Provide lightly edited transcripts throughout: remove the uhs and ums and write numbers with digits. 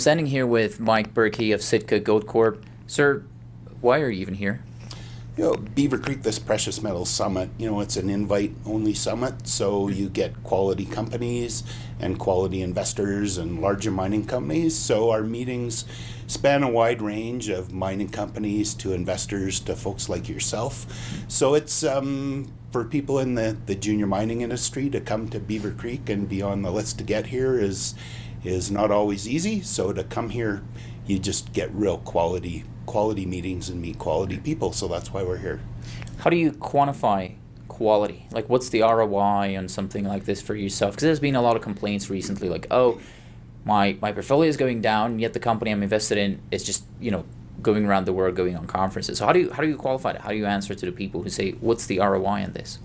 Standing here with Mike Burke of Sitka Gold Corp. Sir, why are you even here? Beaver Creek, this precious metals summit, it's an invite-only summit, so you get quality companies and quality investors and larger mining companies. So our meetings span a wide range of mining companies to investors to folks like yourself. So it's for people in the junior mining industry to come to Beaver Creek and be on the list to get here is not always easy. So to come here, you just get real quality meetings and meet quality people. So that's why we're here. How do you quantify quality? Like, what's the ROI on something like this for yourself? Because there's been a lot of complaints recently, like, oh, my portfolio is going down, yet the company I'm invested in is just, going around the world, going on conferences. So how do you qualify that? How do you answer to the people who say, what's the ROI on this?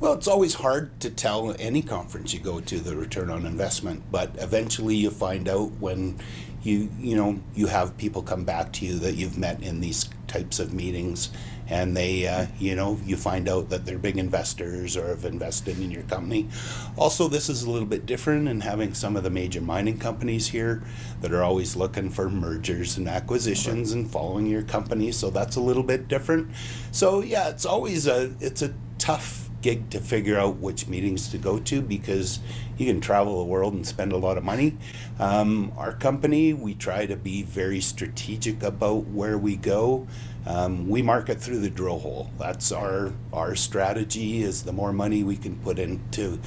Well, it's always hard to tell any conference you go to the return on investment, but eventually you find out when you have people come back to you that you've met in these types of meetings, and they you find out that they're big investors or have invested in your company. Also, this is a little bit different in having some of the major mining companies here that are always looking for mergers and acquisitions and following your company, so that's a little bit different. So yeah, it's a tough gig to figure out which meetings to go to because you can travel the world and spend a lot of money. Our company, we try to be very strategic about where we go. We market through the drill hole. That's our strategy. Is the more money we can put into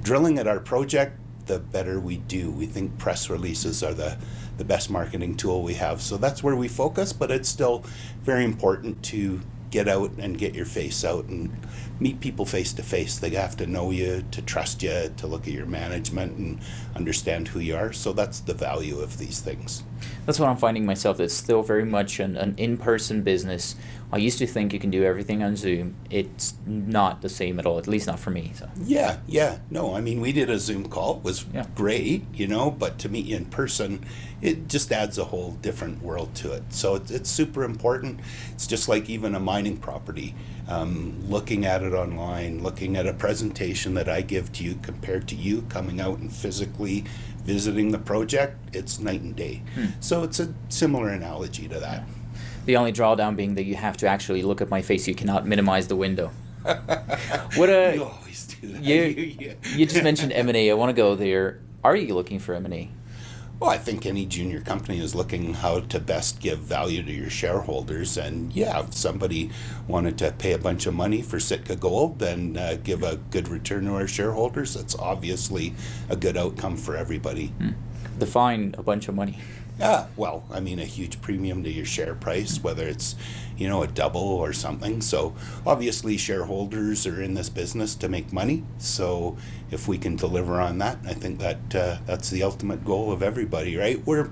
drilling at our project, the better we do. We think press releases are the best marketing tool we have. So that's where we focus, but it's still very important to get out and get your face out and meet people face to face. They have to know you, to trust you, to look at your management and understand who you are. So that's the value of these things. That's what I'm finding myself. It's still very much an in-person business. I used to think you can do everything on Zoom. It's not the same at all, at least not for me. So. Yeah. No, I mean, we did a Zoom call. It was great, but to meet you in person, it just adds a whole different world to it. So it's super important. It's just like even a mining property. Looking at it online, looking at a presentation that I give to you compared to you coming out and physically visiting the project, it's night and day. So it's a similar analogy to that. The only drawdown being that you have to actually look at my face. You cannot minimize the window. You always do that. You just mentioned M&A. I want to go there. Are you looking for M&A? Well, I think any junior company is looking how to best give value to your shareholders. And yeah, if somebody wanted to pay a bunch of money for Sitka Gold and give a good return to our shareholders, that's obviously a good outcome for everybody. Define a bunch of money. Yeah, well, I mean, a huge premium to your share price, whether it's, a double or something. So obviously shareholders are in this business to make money. So if we can deliver on that, I think that that's the ultimate goal of everybody, right? We're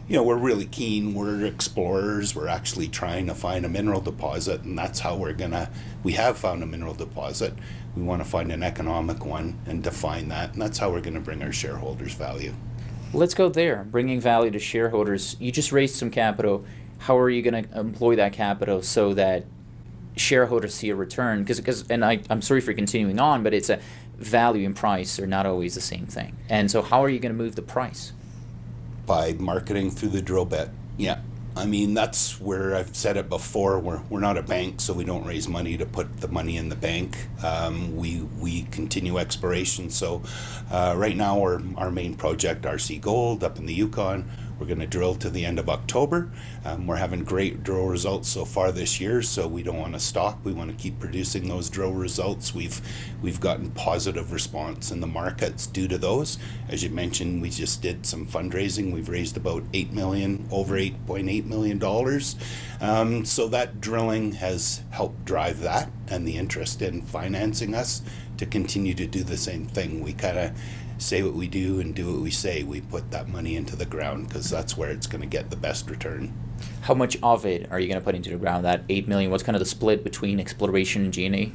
really keen. We're explorers. We're actually trying to find a mineral deposit, and that's how we have found a mineral deposit. We want to find an economic one and define that, and that's how we're going to bring our shareholders value. Let's go there, bringing value to shareholders. You just raised some capital. How are you going to employ that capital so that shareholders see a return? I'm sorry for continuing on, but it's a value and price are not always the same thing. And so how are you going to move the price? By marketing through the drill bit. Yeah. I mean, that's where I've said it before. We're not a bank, so we don't raise money to put the money in the bank. We continue exploration. So right now, our main project, RC Gold, up in the Yukon, we're going to drill to the end of October. We're having great drill results so far this year, so we don't want to stop. We want to keep producing those drill results. We've gotten positive response in the markets due to those. As you mentioned, we just did some fundraising. We've raised about over $8.8 million. So that drilling has helped drive that and the interest in financing us to continue to do the same thing. We kind of say what we do and do what we say. We put that money into the ground because that's where it's going to get the best return. How much of it are you going to put into the ground? That $8 million. What's kind of the split between exploration and G&A?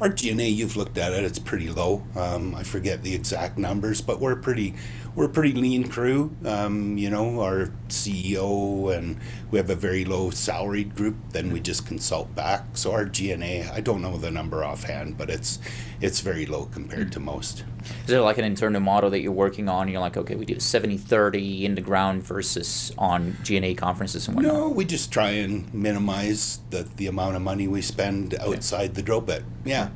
Our G&A, you've looked at it, it's pretty low. I forget the exact numbers, but we're pretty we're a pretty lean crew. Our CEO, and we have a very low salaried group. Then we just consult back. So our G&A, I don't know the number offhand, but it's very low compared to most. Is there like an internal model that you're working on? You're like, okay, we do 70-30 in the ground versus on G&A conferences and whatnot? No, we just try and minimize the amount of money we spend outside the drill bit. Yeah.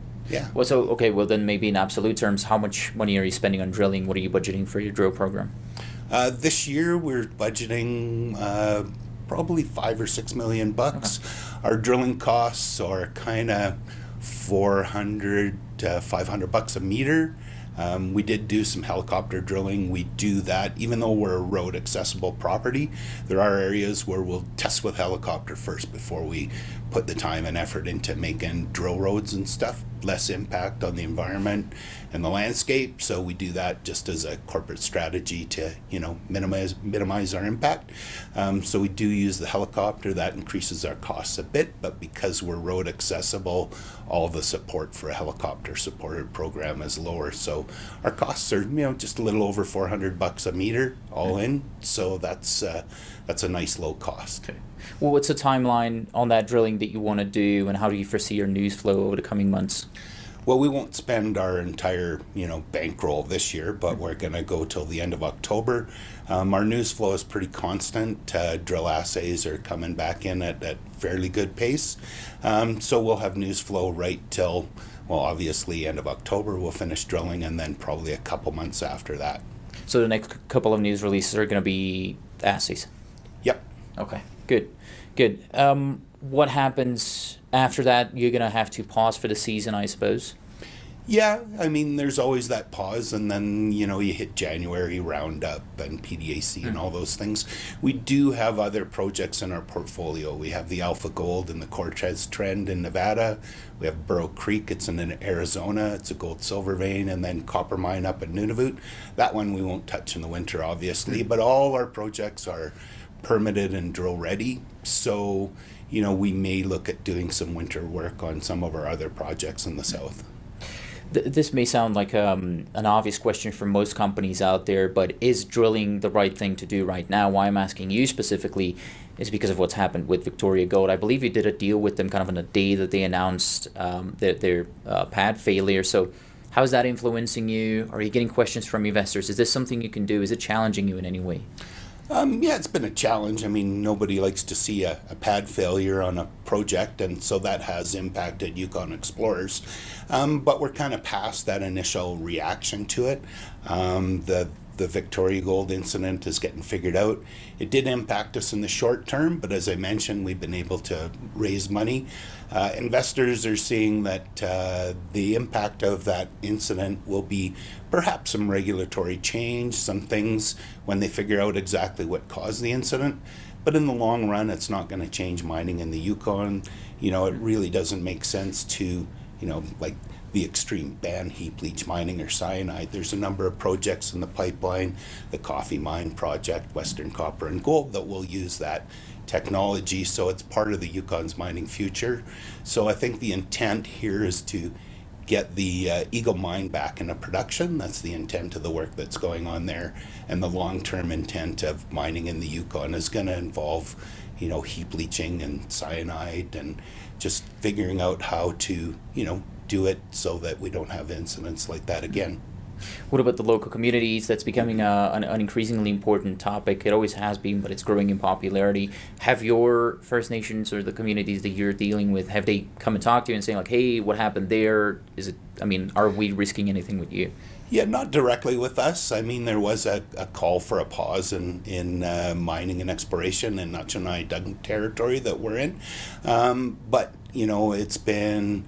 Well, then maybe in absolute terms, how much money are you spending on drilling? What are you budgeting for your drill program? This year we're budgeting probably $5 or $6 million bucks. Okay. Our drilling costs are kind of $400 to $500 a meter. We did do some helicopter drilling. We do that even though we're a road accessible property. There are areas where we'll test with helicopter first before we put the time and effort into making drill roads and stuff. Less impact on the environment and the landscape. So we do that just as a corporate strategy to minimize our impact. So we do use the helicopter. That increases our costs a bit, but because we're road accessible, all the support for a helicopter supported program is lower. So our costs are just a little over $400 a meter all in. So that's a nice low cost. Okay. Well, what's the timeline on that drilling that you want to do, and how do you foresee your news flow over the coming months? Well, we won't spend our entire, bankroll this year, but we're going to go till the end of October. Our news flow is pretty constant. Drill assays are coming back in at fairly good pace. So we'll have news flow right till, obviously end of October. We'll finish drilling, and then probably a couple months after that. So the next couple of news releases are going to be assays? Yep. Okay, good. What happens after that? You're going to have to pause for the season, I suppose? Yeah, there's always that pause, and then, you hit January Roundup and PDAC and all those things. We do have other projects in our portfolio. We have the Alpha Gold and the Cortez Trend in Nevada. We have Burrow Creek, it's in Arizona. It's a gold-silver vein, and then Copper Mine up at Nunavut. That one we won't touch in the winter, obviously, but all our projects are permitted and drill ready. So, we may look at doing some winter work on some of our other projects in the south. This may sound like an obvious question for most companies out there, but is drilling the right thing to do right now? Why I'm asking you specifically is because of what's happened with Victoria Gold. I believe you did a deal with them kind of on the day that they announced their pad failure. So how is that influencing you? Are you getting questions from investors? Is this something you can do? Is it challenging you in any way? Yeah, it's been a challenge. Nobody likes to see a pad failure on a project, and so that has impacted Yukon explorers. But we're kind of past that initial reaction to it. The Victoria Gold incident is getting figured out. It did impact us in the short term, but as I mentioned, we've been able to raise money. Investors are seeing that the impact of that incident will be perhaps some regulatory change, some things when they figure out exactly what caused the incident. But in the long run, it's not going to change mining in the Yukon. It really doesn't make sense to, like the extreme ban heap leach mining or cyanide. There's a number of projects in the pipeline, the Coffee Mine project, Western Copper and Gold, that will use that technology. So it's part of the Yukon's mining future. So I think the intent here is to get the Eagle Mine back into production. That's the intent of the work that's going on there. And the long-term intent of mining in the Yukon is going to involve, heap leaching and cyanide and just figuring out how to, do it so that we don't have incidents like that again. What about the local communities? That's becoming an increasingly important topic. It always has been, but it's growing in popularity. Have your First Nations or the communities that you're dealing with, have they come and talk to you and saying like, hey, what happened there? Are we risking anything with you? Yeah, not directly with us. There was a call for a pause in mining and exploration in Nachanai territory that we're in. But, it's been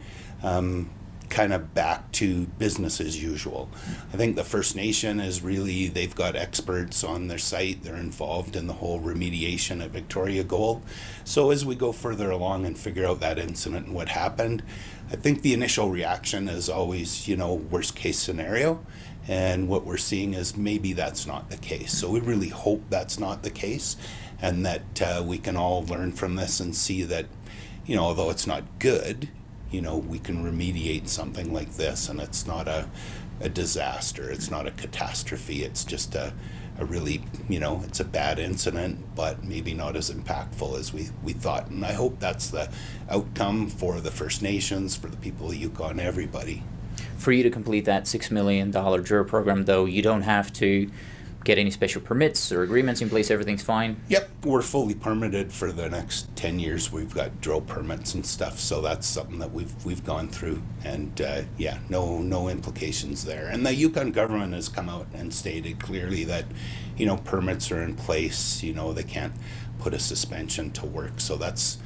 kind of back to business as usual. I think the First Nation is really, they've got experts on their site. They're involved in the whole remediation of Victoria Gold. So as we go further along and figure out that incident and what happened, I think the initial reaction is always, worst case scenario. And what we're seeing is maybe that's not the case. So we really hope that's not the case, and that we can all learn from this and see that, although it's not good, we can remediate something like this, and it's not a disaster, it's not a catastrophe, it's just a really, it's a bad incident, but maybe not as impactful as we thought. And I hope that's the outcome for the First Nations, for the people of Yukon, everybody. For you to complete that $6 million drill program, though, you don't have to get any special permits or agreements in place. Everything's fine. Yep, we're fully permitted for the next 10 years. We've got drill permits and stuff, so that's something that we've gone through, and no implications there. And the Yukon government has come out and stated clearly that permits are in place. They can't put a suspension to work, so that's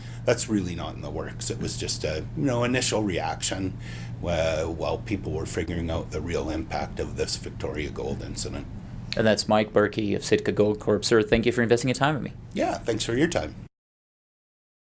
really not in the works. It was just a initial reaction while people were figuring out the real impact of this Victoria Gold incident. And that's Mike Burke of Sitka Gold Corp. Sir, thank you for investing your time with me. Yeah, thanks for your time.